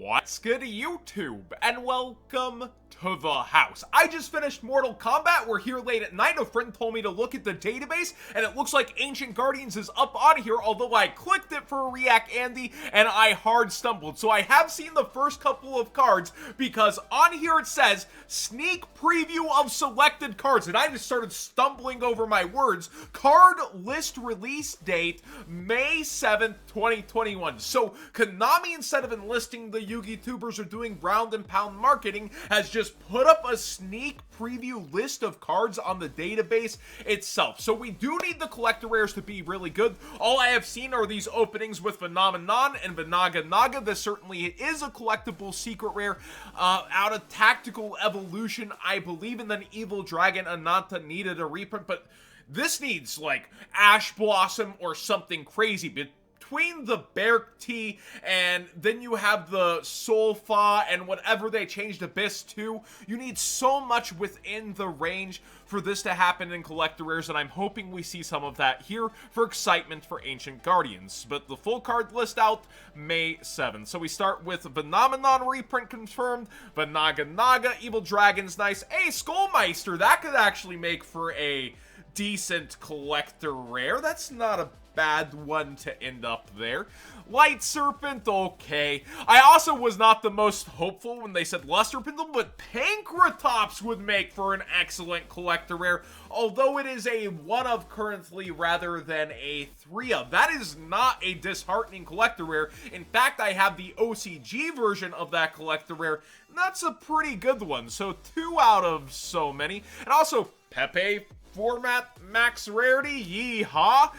What's good, YouTube, and welcome to the house. I just finished Mortal Kombat. We're here late at night. A friend told me to look at the database, and it looks like Ancient Guardians is up on here, although I clicked it for a React Andy, and I hard stumbled. So I have seen the first couple of cards, because on here it says, sneak preview of selected cards, and I just started stumbling over my words. Card list release date, May 7th, 2021. So Konami, instead of enlisting the Yugi tubers or doing round and pound marketing, has just put up a sneak preview list of cards on the database itself. So we do need the collector rares to be really good. All I have seen are these openings with Phenomenon and Vanaga Naga. This certainly is a collectible secret rare out of Tactical Evolution, I believe, and then Evil Dragon Ananta needed a reprint, but this needs like Ash Blossom or something crazy. Between the Berk T and then you have the Solfa and whatever they changed Abyss to, you need so much within the range for this to happen in collector rares, and I'm hoping we see some of that here for excitement for Ancient Guardians. But the full card list out May 7th. So we start with Phenomenon reprint confirmed, Vanaga Naga, Evil Dragon's nice. Hey, Skullmeister, that could actually make for a decent collector rare. That's not a bad one to end up there. Light Serpent, okay. I also was not the most hopeful when they said Luster Pendulum, but Pankratops would make for an excellent collector rare, although it is a 1 of currently rather than a 3 of. That is not a disheartening collector rare. In fact, I have the OCG version of that collector rare. That's a pretty good one, so 2 out of so many. And also, Pepe format max rarity, yeehaw.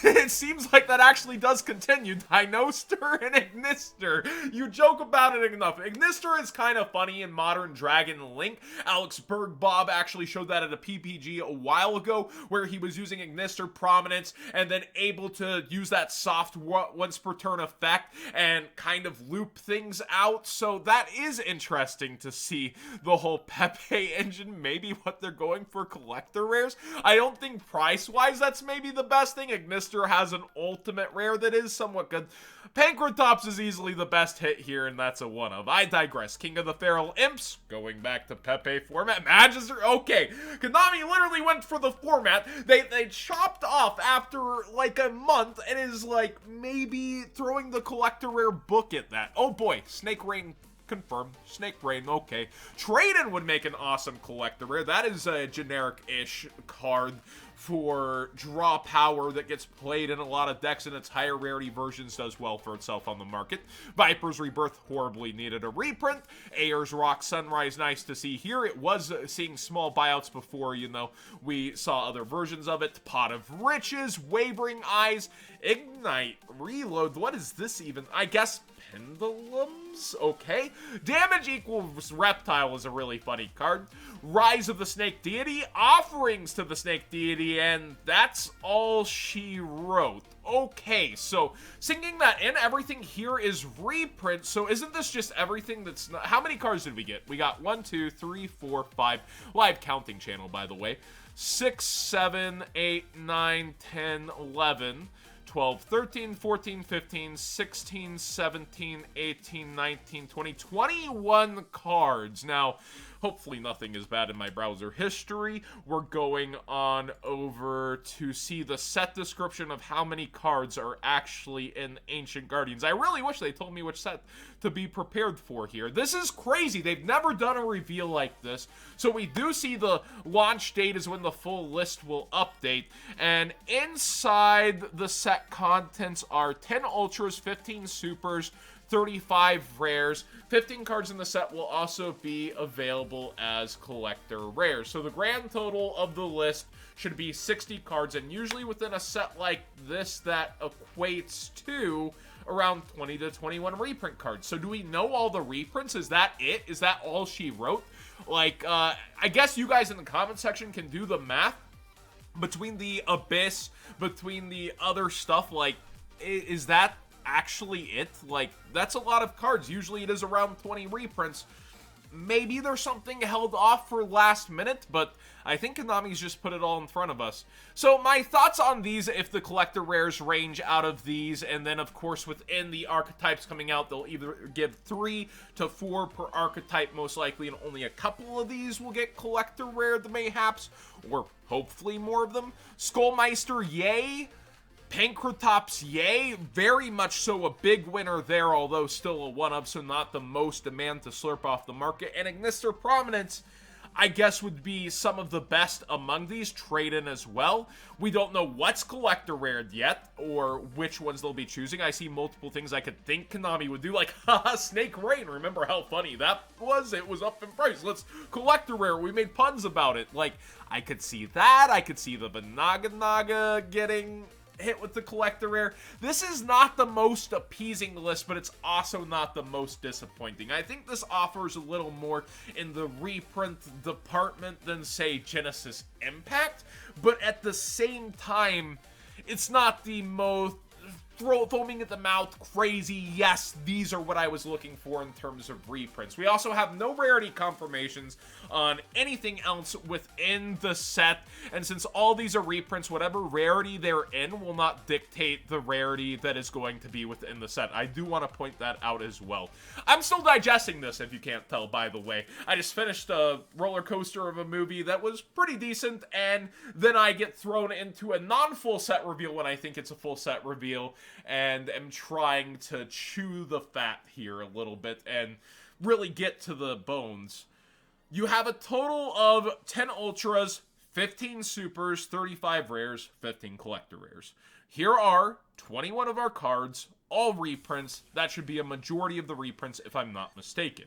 It seems like that actually does continue. Dinoster and Ignister. You joke about it enough. Ignister is kind of funny in Modern Dragon Link. Alex Bergbob actually showed that at a PPG a while ago, where he was using Ignister Prominence and then able to use that soft once per turn effect and kind of loop things out. So that is interesting to see the whole Pepe engine, maybe what they're going for collector rares. I don't think price-wise that's maybe the best thing. Ignister has an ultimate rare that is somewhat good. Pankratops is easily the best hit here, and that's a 1 of. I digress. King of the Feral Imps, going back to Pepe format. Magister, okay. Konami literally went for the format. They chopped off after like a month and is like maybe throwing the collector rare book at that. Oh boy, Snake Rain confirmed. Snake Brain, okay. Traden would make an awesome collector rare. That is a generic-ish card for draw power that gets played in a lot of decks, and its higher rarity versions does well for itself on the market. Viper's Rebirth horribly needed a reprint. Ayers Rock Sunrise, nice to see here. It was seeing small buyouts before, you know, we saw other versions of it. Pot of Riches, Wavering Eyes, Ignite, Reload. What is this even? I guess Pendulums? Okay. Damage equals Reptile is a really funny card. Rise of the Snake Deity, Offerings to the Snake Deity, and that's all she wrote. Okay, so singing that in, everything here is reprint, so isn't this just everything that's not... How many cards did we get? We got 1, 2, 3, 4, 5. Live counting channel, by the way. 6, 7, 8, 9, 10, 11... 12, 13, 14, 15, 16, 17, 18, 19, 20, 21 cards. Now, hopefully nothing is bad in my browser history. We're going on over to see the set description of how many cards are actually in Ancient Guardians. I really wish they told me which set to be prepared for here. This is crazy. They've never done a reveal like this. So we do see the launch date is when the full list will update. And inside the set contents are 10 Ultras, 15 Supers, 35 rares. 15 cards in the set will also be available as collector rares. So the grand total of the list should be 60 cards, and usually within a set like this, that equates to around 20 to 21 reprint cards. So do we know all the reprints? Is that it? Is that all she wrote? Like, I guess you guys in the comment section can do the math between the Abyss, between the other stuff. Like, is that actually it? Like, that's a lot of cards. Usually it is around 20 reprints. maybe there's something held off for last minute, but I think Konami's just put it all in front of us. So my thoughts on these, if the collector rares range out of these, and then of course within the archetypes coming out, they'll either give 3 to 4 per archetype most likely, and only a couple of these will get collector rare, the mayhaps, or hopefully more of them. Skullmeister, yay. Pankratops, yay. Very much so a big winner there, although still a 1-up, so not the most demand to slurp off the market. And Ignister Prominence, I guess, would be some of the best among these. Trade-in as well. We don't know what's collector rared yet, or which ones they'll be choosing. I see multiple things I could think Konami would do, like, haha, Snake Rain. Remember how funny that was? It was up in price. Let's collector rare. We made puns about it. Like, I could see that. I could see the Naga getting hit with the collector rare. This is not the most appeasing list, but it's also not the most disappointing. I think this offers a little more in the reprint department than, say, Genesis Impact, but at the same time, it's not the most foaming at the mouth, crazy, yes, these are what I was looking for in terms of reprints. We also have no rarity confirmations on anything else within the set, and since all these are reprints, whatever rarity they're in will not dictate the rarity that is going to be within the set. I do want to point that out as well. I'm still digesting this, if you can't tell, by the way. I just finished a roller coaster of a movie that was pretty decent, and then I get thrown into a non-full set reveal when I think it's a full set reveal, and am trying to chew the fat here a little bit and really get to the bones. You have a total of 10 Ultras, 15 Supers, 35 Rares, 15 Collector Rares. Here are 21 of our cards, all reprints. That should be a majority of the reprints if I'm not mistaken.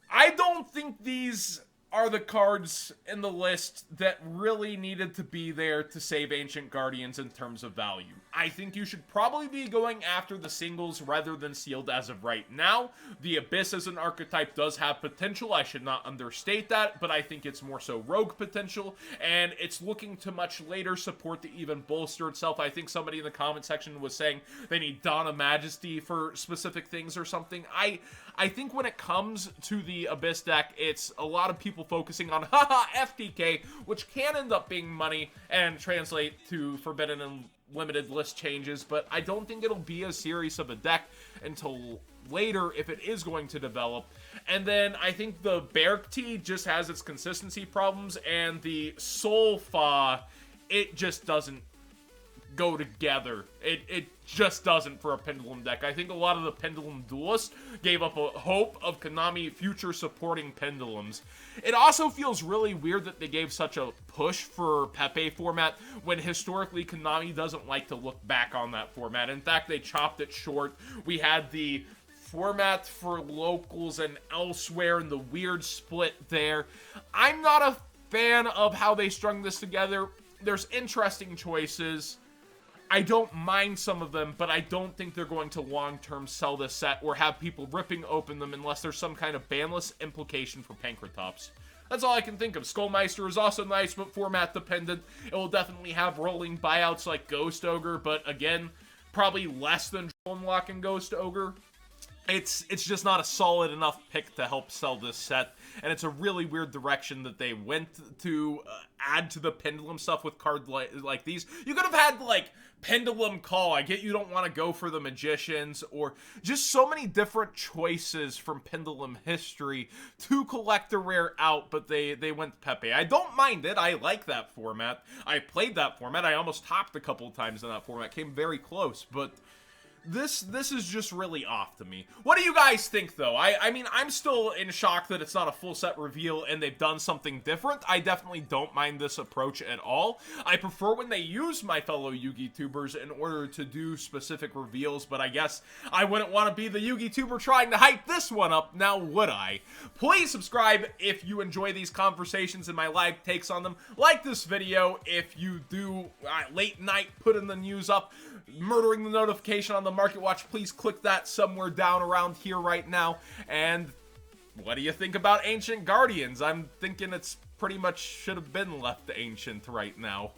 I don't think these are the cards in the list that really needed to be there to save Ancient Guardians in terms of value. I think you should probably be going after the singles rather than sealed as of right now. The Abyss as an archetype does have potential, I should not understate that, but I think it's more so rogue potential, and it's looking to much later support to even bolster itself. I think somebody in the comment section was saying they need Dawn of Majesty for specific things or something. I think when it comes to the Abyss deck, it's a lot of people focusing on, haha, FTK, which can end up being money and translate to Forbidden and limited list changes, but I don't think it'll be a series of a deck until later if it is going to develop. And then I think the Berkti just has its consistency problems, and the Solfa, it just doesn't go together. It just doesn't for a Pendulum deck. I think a lot of the Pendulum duelists gave up a hope of Konami future supporting Pendulums. It also feels really weird that they gave such a push for Pepe format when historically Konami doesn't like to look back on that format. In fact, they chopped it short. We had the format for locals and elsewhere and the weird split there. I'm not a fan of how they strung this together. There's interesting choices. I don't mind some of them, but I don't think they're going to long-term sell this set or have people ripping open them unless there's some kind of banless implication for Pankratops. That's all I can think of. Skullmeister is also nice, but format dependent. It will definitely have rolling buyouts like Ghost Ogre, but again, probably less than Unlock and Ghost Ogre. It's just not a solid enough pick to help sell this set, and it's a really weird direction that they went to add to the Pendulum stuff with cards like these. You could have had, like, Pendulum Call. I get you don't want to go for the Magicians, or just so many different choices from Pendulum history to collector rare out, but they went Pepe. I don't mind it. I like that format. I played that format. I almost topped a couple times in that format. Came very close, but this is just really off to me. What do you guys think, though? I mean, I'm still in shock that it's not a full set reveal and they've done something different. I definitely don't mind this approach at all. I prefer when they use my fellow Yugi tubers in order to do specific reveals, but I guess I wouldn't want to be the Yugi tuber trying to hype this one up, now would I? Please subscribe if you enjoy these conversations and my live takes on them. Like this video if you do late night putting the news up, murdering the notification on the Market Watch. Please click that somewhere down around here right now. And what do you think about Ancient Guardians? I'm thinking it's pretty much should have been left to Ancient right now.